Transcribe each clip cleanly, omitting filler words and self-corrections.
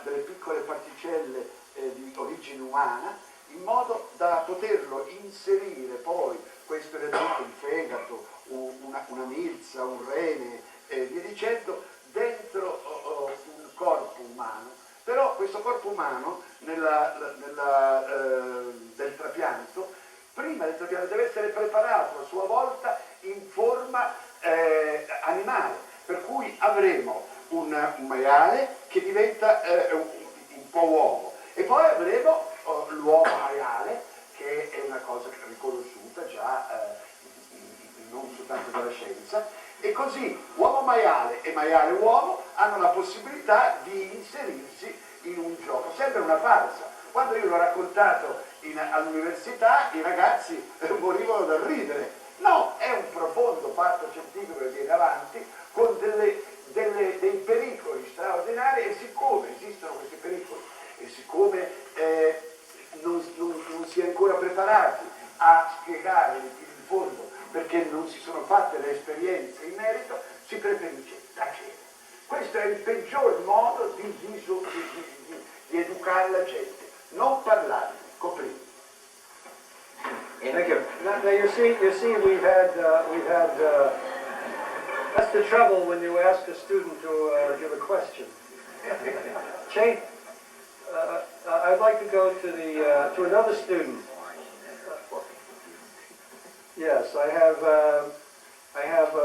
delle piccole particelle di origine umana, in modo da poterlo inserire poi, questo elemento, il fegato, una milza, un rene, via dicendo, dentro un corpo umano. Però questo corpo umano del trapianto, prima del trapianto, deve essere preparato a sua volta in forma animale, per cui avremo un maiale che diventa un po' uomo, e poi avremo l'uomo maiale, che è una cosa riconosciuta già non soltanto dalla scienza, e così uomo maiale e maiale uomo hanno la possibilità di inserirsi in un gioco. Sembra una farsa. Quando io l'ho raccontato all'università, i ragazzi morivano dal ridere. No, è un profondo fatto scientifico che viene avanti con dei pericoli straordinari, e siccome esistono questi pericoli e siccome non si è ancora preparati a spiegare in fondo perché non si sono fatte le esperienze in merito, si preferisce tacere. Questo è il peggior modo di educare la gente, non parlare, coprire. Thank you. Now you see, we've had. That's the trouble when you ask a student to give a question. Che, I'd like to go to another student. Yes, I have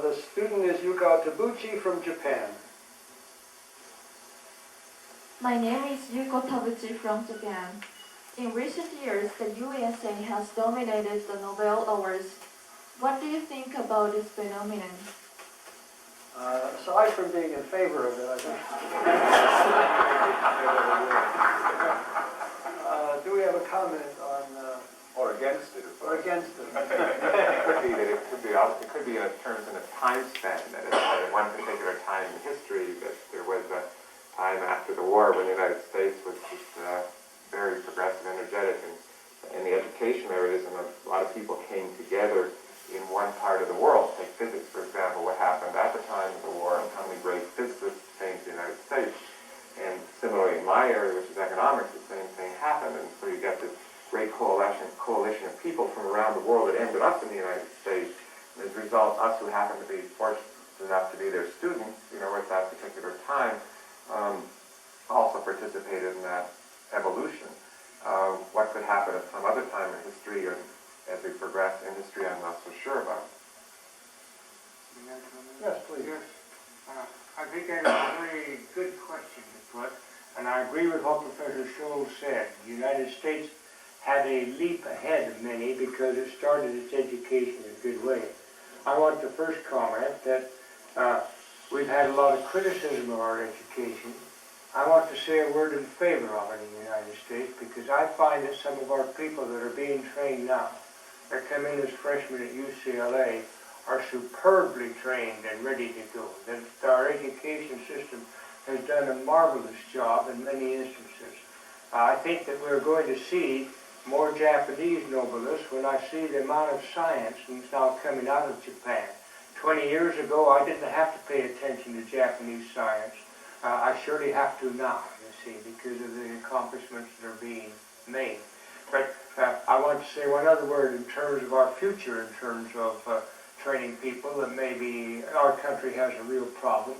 the student is Yuka Tabuchi from Japan. My name is Yuko Tabuchi from Japan. In recent years, the USA has dominated the Nobel Awards. What do you think about this phenomenon? Aside from being in favor of it, I think. Do we have a comment on? Or against it. Or against it. It could be in terms in a time span, that is, at one particular time in history, that there was a time after the war when the United States was just very progressive, energetic, and in the education areas, and a lot of people came together in one part of the world. Take physics, for example, what happened at the time of the war, and how many great physicists came to the United States. And similarly in my area, which is economics, the same thing happened, and so you get this great coalition of people from around the world that ended up in the United States. And as a result, us who happen to be fortunate enough to be their students, at that particular time, also participated in that evolution. What could happen at some other time in history, or as we progress in history, I'm not so sure about. Yes, please. Yes. I think that is a very good question to put, and I agree with what Professor Scholl said. The United States had a leap ahead of many because it started its education in a good way. I want to first comment that we've had a lot of criticism of our education. I want to say a word in favor of it in the United States, because I find that some of our people that are being trained now, that come in as freshmen at UCLA, are superbly trained and ready to go. That our education system has done a marvelous job in many instances. I think that we're going to see more Japanese Nobelists when I see the amount of science that's now coming out of Japan. 20 years ago, I didn't have to pay attention to Japanese science. I surely have to now, you see, because of the accomplishments that are being made. But I want to say one other word in terms of our future, in terms of training people, that maybe our country has a real problem.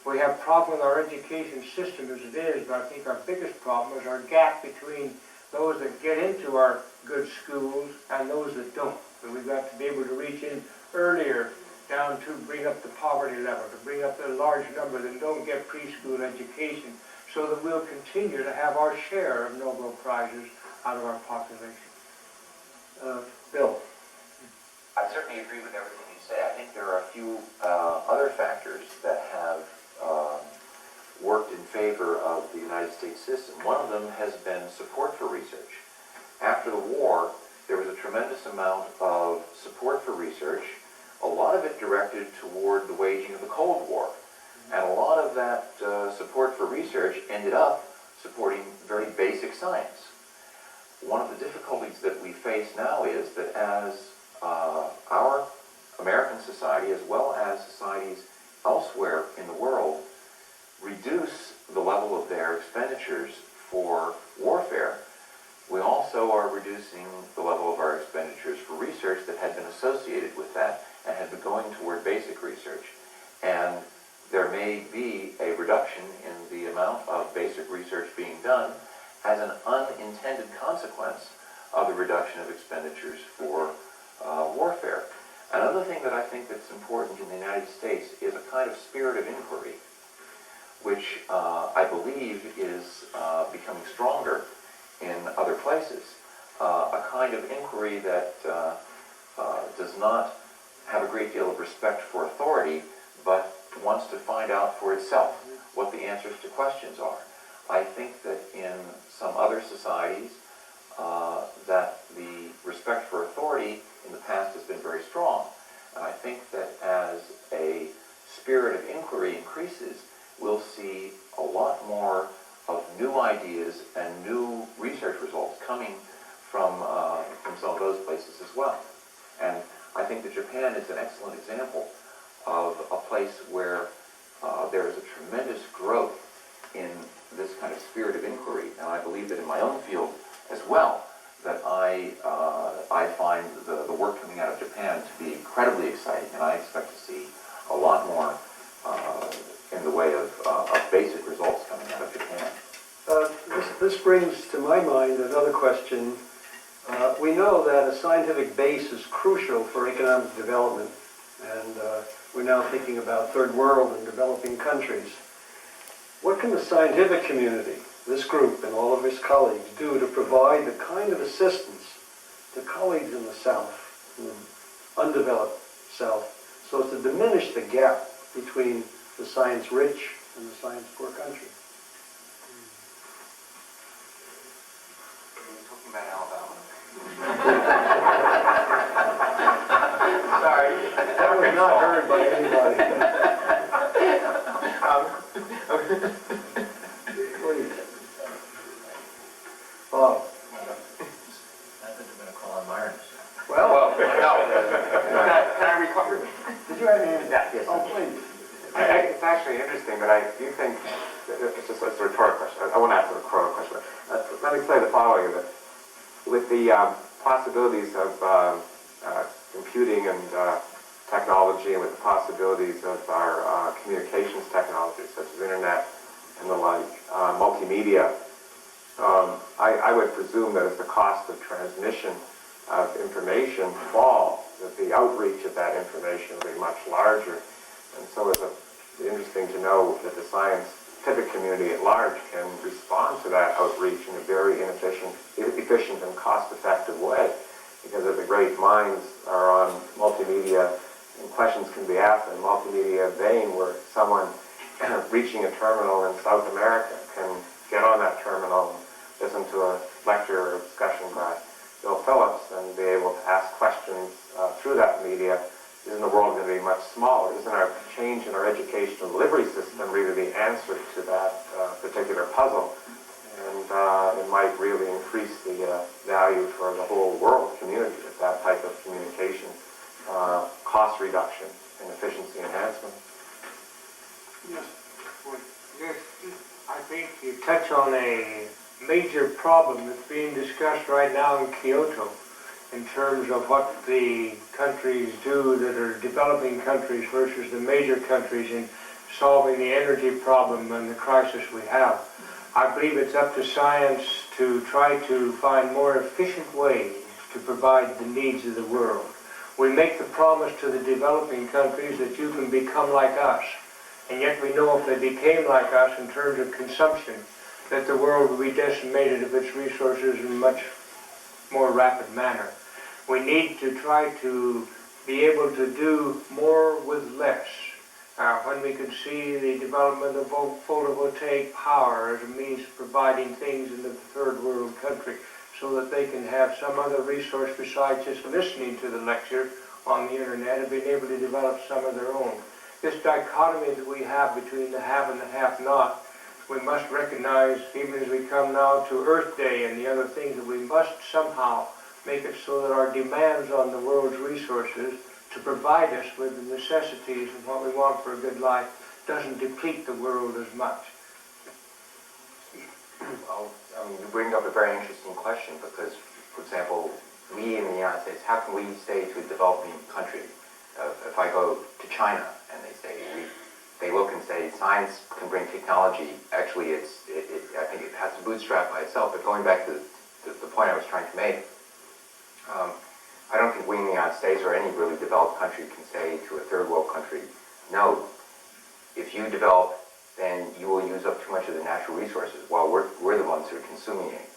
We have a problem with our education system as it is, but I think our biggest problem is our gap between those that get into our good schools and those that don't. So we've got to be able to reach in earlier down to bring up the poverty level, to bring up the large number that don't get preschool education, so that we'll continue to have our share of Nobel Prizes out of our population. Bill. I certainly agree with everything you say. I think there are a few other factors that have worked in favor of the United States system. One of them has been support for research. After the war, there was a tremendous amount of support for research, a lot of it directed toward the waging of the Cold War. And a lot of that support for research ended up supporting very basic science. One of the difficulties that we face now is that as our American society, as well as societies elsewhere in the world, reduce the level of their expenditures for warfare, we also are reducing the level of our expenditures for research that had been associated with that and had been going toward basic research. And there may be a reduction in the amount of basic research being done as an unintended consequence of the reduction of expenditures for warfare. Another thing that I think that's important in the United States is a kind of spirit of inquiry, which I believe is becoming stronger in other places. A kind of inquiry that does not have a great deal of respect for authority, but wants to find out for itself what the answers to questions are. I think that in some other societies, that the respect for authority in the past has been very strong. And I think that as a spirit of inquiry increases, we'll see a lot more of new ideas and new research results coming from some of those places as well. And I think that Japan is an excellent example of a place where there is a tremendous growth in this kind of spirit of inquiry. And I believe that in my own field as well, that I find the work coming out of Japan to be incredibly exciting, and I expect to see a lot more in the way of basic results coming out of Japan. This brings to my mind another question. We know that a scientific base is crucial for economic development, and we're now thinking about third world and developing countries. What can the scientific community, this group and all of its colleagues, do to provide the kind of assistance to colleagues in the South, in the undeveloped South, so as to diminish the gap between the science-rich and the science-poor country? Are you talking about Alabama? Sorry. That was not heard by anybody. Please. Bob. Well, Can I recover? did you have any? Yes. Oh, please. It's actually interesting, but I do think it's just a rhetorical question. I won't ask a rhetorical question. Let me say the following: that with the possibilities of computing and technology, and with the possibilities of our communications technologies, such as internet and the like, multimedia, I would presume that as the cost of transmission of information falls, that the outreach of that information will be much larger. And so it's interesting to know that the scientific community at large can respond to that outreach in a very efficient and cost-effective way, because if the great minds are on multimedia and questions can be asked in a multimedia vein, where someone reaching a terminal in South America can get on that terminal and listen to a lecture or discussion by Bill Phillips and be able to ask questions through that media. Isn't the world going to be much smaller? Isn't our change in our educational delivery system really the answer to that particular puzzle? And it might really increase the value for the whole world community of that type of communication, cost reduction and efficiency enhancement. Yes. Well, yes, I think you touch on a major problem that's being discussed right now in Kyoto in terms of what the countries do that are developing countries versus the major countries in solving the energy problem and the crisis we have. I believe it's up to science to try to find more efficient ways to provide the needs of the world. We make the promise to the developing countries that you can become like us, and yet we know if they became like us in terms of consumption, that the world will be decimated of its resources in a much more rapid manner. We need to try to be able to do more with less. When we could see the development of photovoltaic power as a means of providing things in the third world country so that they can have some other resource besides just listening to the lecture on the internet and being able to develop some of their own. This dichotomy that we have between the have and the have-not, we must recognize, even as we come now to Earth Day and the other things, that we must somehow make it so that our demands on the world's resources to provide us with the necessities and what we want for a good life doesn't deplete the world as much. I mean, you bring up a very interesting question because, for example, we in the United States, how can we say to a developing country, if I go to China and they look and say science can bring technology, actually I think it has to bootstrap by itself, but going back to the point I was trying to make, I don't think we in the United States or any really developed country can say to a third world country, no, if you develop, then you will use up too much of the natural resources, while we're the ones who are consuming it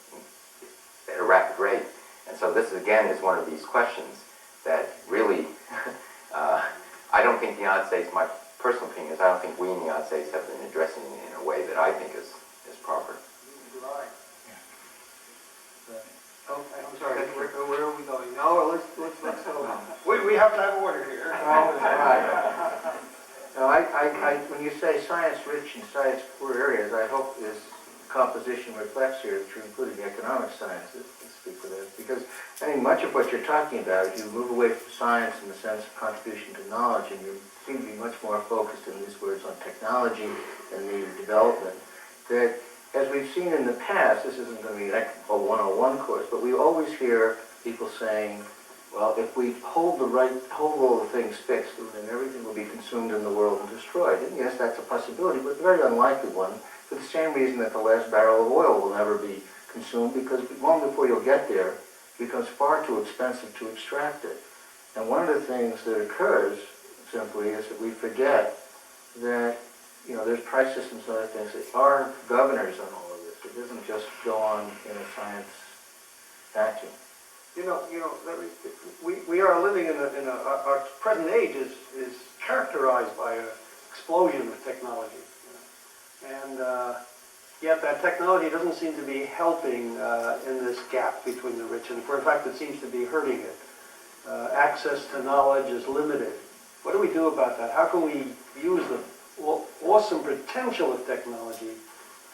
at a rapid rate. And so this, again, is one of these questions that really, I don't think the United States, my personal opinion is, I don't think we in the United States have been addressing it in a way that I think is proper. Oh, I'm sorry, where are we going? No, let's go on. We have to have order here. Right. No, when you say science-rich and science-poor areas, I hope this composition reflects here that you're including economic sciences to speak to this. Because I think much of what you're talking about, if you move away from science in the sense of contribution to knowledge, and you seem to be much more focused in these words on technology and the development, that as we've seen in the past, this isn't going to be a 101 course, but we always hear people saying, well, if we hold all the things fixed, then everything will be consumed in the world and destroyed. And yes, that's a possibility, but a very unlikely one, for the same reason that the last barrel of oil will never be consumed, because long before you'll get there, it becomes far too expensive to extract it. And one of the things that occurs, simply, is that we forget that, there's price systems and other things that are governors on all of this. It doesn't just go on in a science vacuum. We are living our present age is characterized by an explosion of technology. And yet that technology doesn't seem to be helping in this gap between the rich and the poor. In fact, it seems to be hurting it. Access to knowledge is limited. What do we do about that? How can we use the awesome potential of technology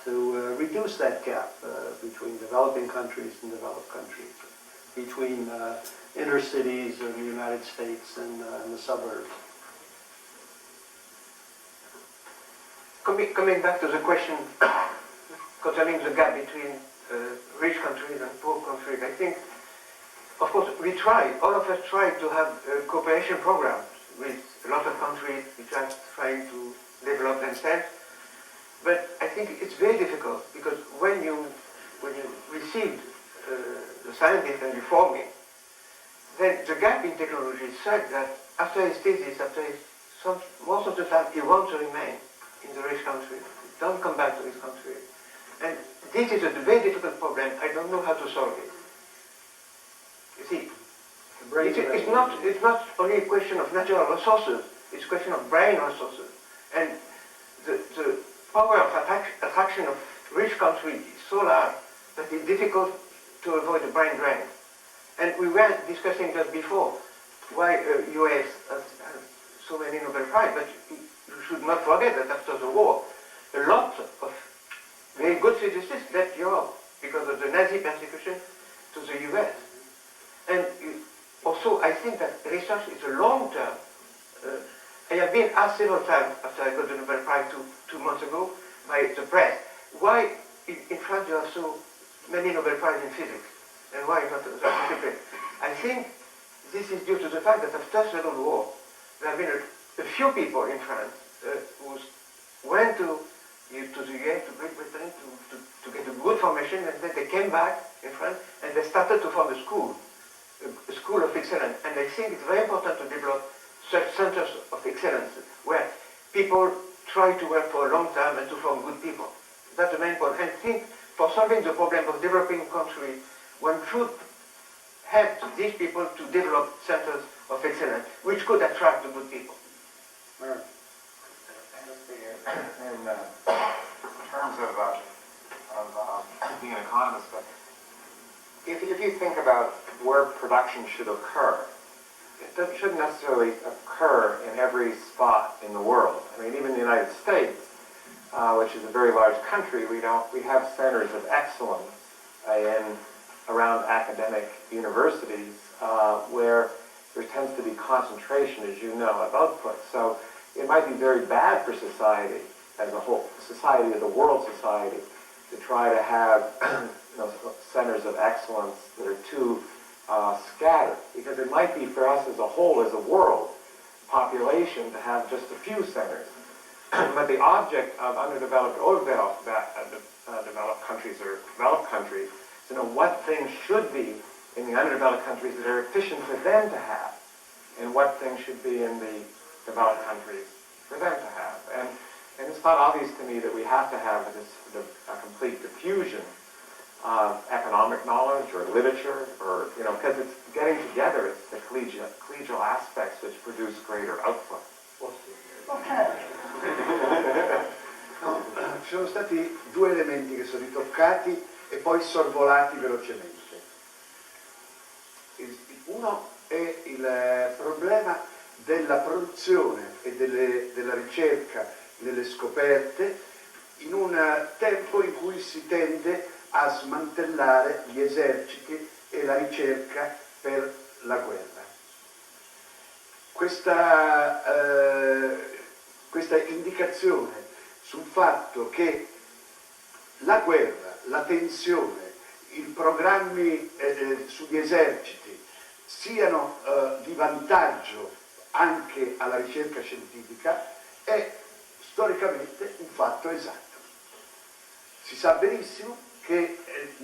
to reduce that gap between developing countries and developed countries, between inner cities of the United States and the suburbs? Coming back to the question concerning the gap between rich countries and poor countries, I think, of course, all of us try to have cooperation programs with a lot of countries which are trying to develop themselves. But I think it's very difficult, because when you receive the scientist and you form him, then the gap in technology is such that after his thesis, most of the time he wants to remain in the rich country. He don't come back to his country. And this is a very difficult problem. I don't know how to solve it. You see, it's not only a question of natural resources, it's a question of brain resources. And the power of attraction of rich countries is so large that it's difficult to avoid the brain drain. And we were discussing just before why US has so many Nobel Prizes, but you should not forget that after the war, a lot of very good physicists left Europe because of the Nazi persecution to the US. And also, I think that research is a long-term. I have been asked several times after I got the Nobel Prize 2 months ago by the press, why in France you have so many Nobel Prizes in physics, and why not the discipline? I think this is due to the fact that after the Second War, there have been a few people in France who went to the US, to Great Britain, to get a good formation, and then they came back in France, and they started to form a school of excellence. And I think it's very important to develop such centers of excellence where people try to work for a long time and to form good people. That's the main point. And I think for solving the problem of developing countries, one should help these people to develop centers of excellence, which could attract the good people. In terms of being an economist, but if you think about where production should occur, it shouldn't necessarily occur in every spot in the world. I mean, even in the United States, which is a very large country, we have centers of excellence around academic universities where there tends to be concentration, as you know, of output. So it might be very bad for society as a whole, society as a world society, to try to have centers of excellence that are too scattered, because it might be for us as a whole, as a world population, to have just a few centers. But the object of underdeveloped or developed countries or developed countries is to know what things should be in the underdeveloped countries that are efficient for them to have, and what things should be in the developed countries for them to have. And it's not obvious to me that we have to have a complete diffusion of economic knowledge or literature, or, because it's getting together, it's the collegial aspects which produce greater output. No, ci sono stati due elementi che sono ritoccati e poi sorvolati velocemente. Uno è il problema della produzione e della ricerca delle scoperte in un tempo in cui si tende a smantellare gli eserciti e la ricerca per la guerra. Questa indicazione sul fatto che la guerra, la tensione, i programmi sugli eserciti siano di vantaggio anche alla ricerca scientifica è storicamente un fatto esatto. Si sa benissimo che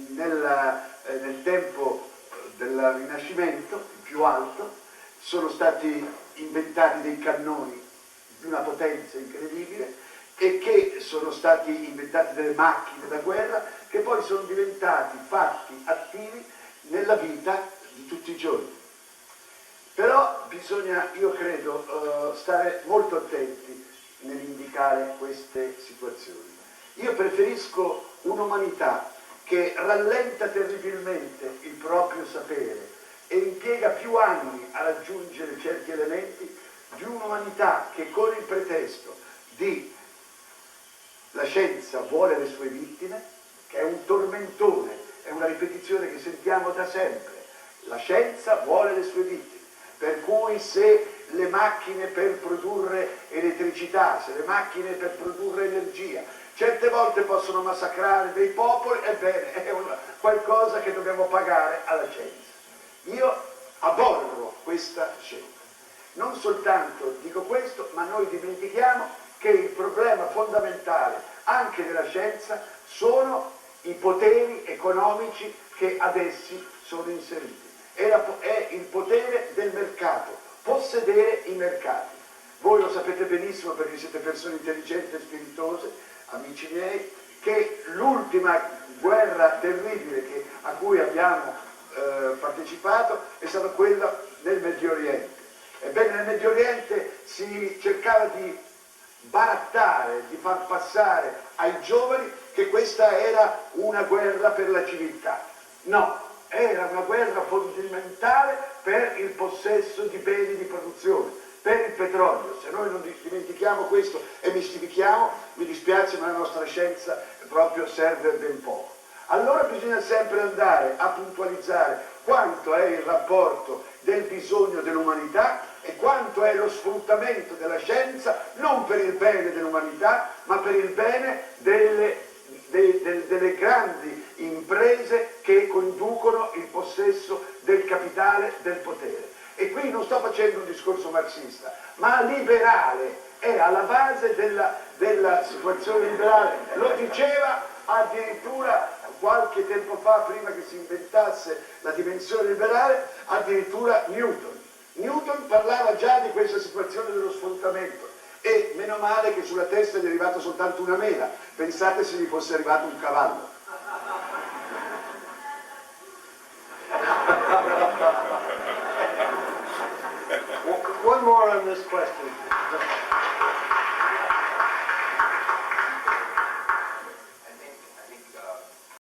nel tempo del Rinascimento, il più alto, sono stati inventati dei cannoni di una potenza incredibile e che sono stati inventati delle macchine da guerra che poi sono diventati fatti attivi nella vita di tutti i giorni. Però bisogna, io credo, stare molto attenti nell'indicare queste situazioni. Io preferisco un'umanità che rallenta terribilmente il proprio sapere e impiega più anni a raggiungere certi elementi di un'umanità che con il pretesto di la scienza vuole le sue vittime, che è un tormentone, è una ripetizione che sentiamo da sempre. La scienza vuole le sue vittime, per cui se le macchine per produrre elettricità, se le macchine per produrre energia, certe volte possono massacrare dei popoli, ebbene è qualcosa che dobbiamo pagare alla scienza. Io aborro questa scelta. Non soltanto dico questo, ma noi dimentichiamo che il problema fondamentale anche della scienza sono i poteri economici che ad essi sono inseriti. È il potere del mercato, possedere i mercati. Voi lo sapete benissimo perché siete persone intelligenti e spiritose, amici miei, che l'ultima guerra terribile a cui abbiamo partecipato è stata quella nel Medio Oriente. Ebbene, nel Medio Oriente si cercava di barattare, di far passare ai giovani che questa era una guerra per la civiltà. No, era una guerra fondamentale per il possesso di beni di produzione, per il petrolio. Se noi non dimentichiamo questo e mistifichiamo, mi dispiace, ma la nostra scienza proprio serve ben poco. Allora bisogna sempre andare a puntualizzare quanto è il rapporto del bisogno dell'umanità e quanto è lo sfruttamento della scienza non per il bene dell'umanità, ma per il bene delle grandi imprese che conducono il possesso del capitale, del potere. E qui non sto facendo un discorso marxista, ma liberale, è alla base della situazione liberale. Lo diceva addirittura qualche tempo fa, prima che si inventasse la dimensione liberale, addirittura Newton. Newton parlava già di questa situazione dello sfruttamento e meno male che sulla testa gli è arrivata soltanto una mela, pensate se gli fosse arrivato un cavallo. One more on this question.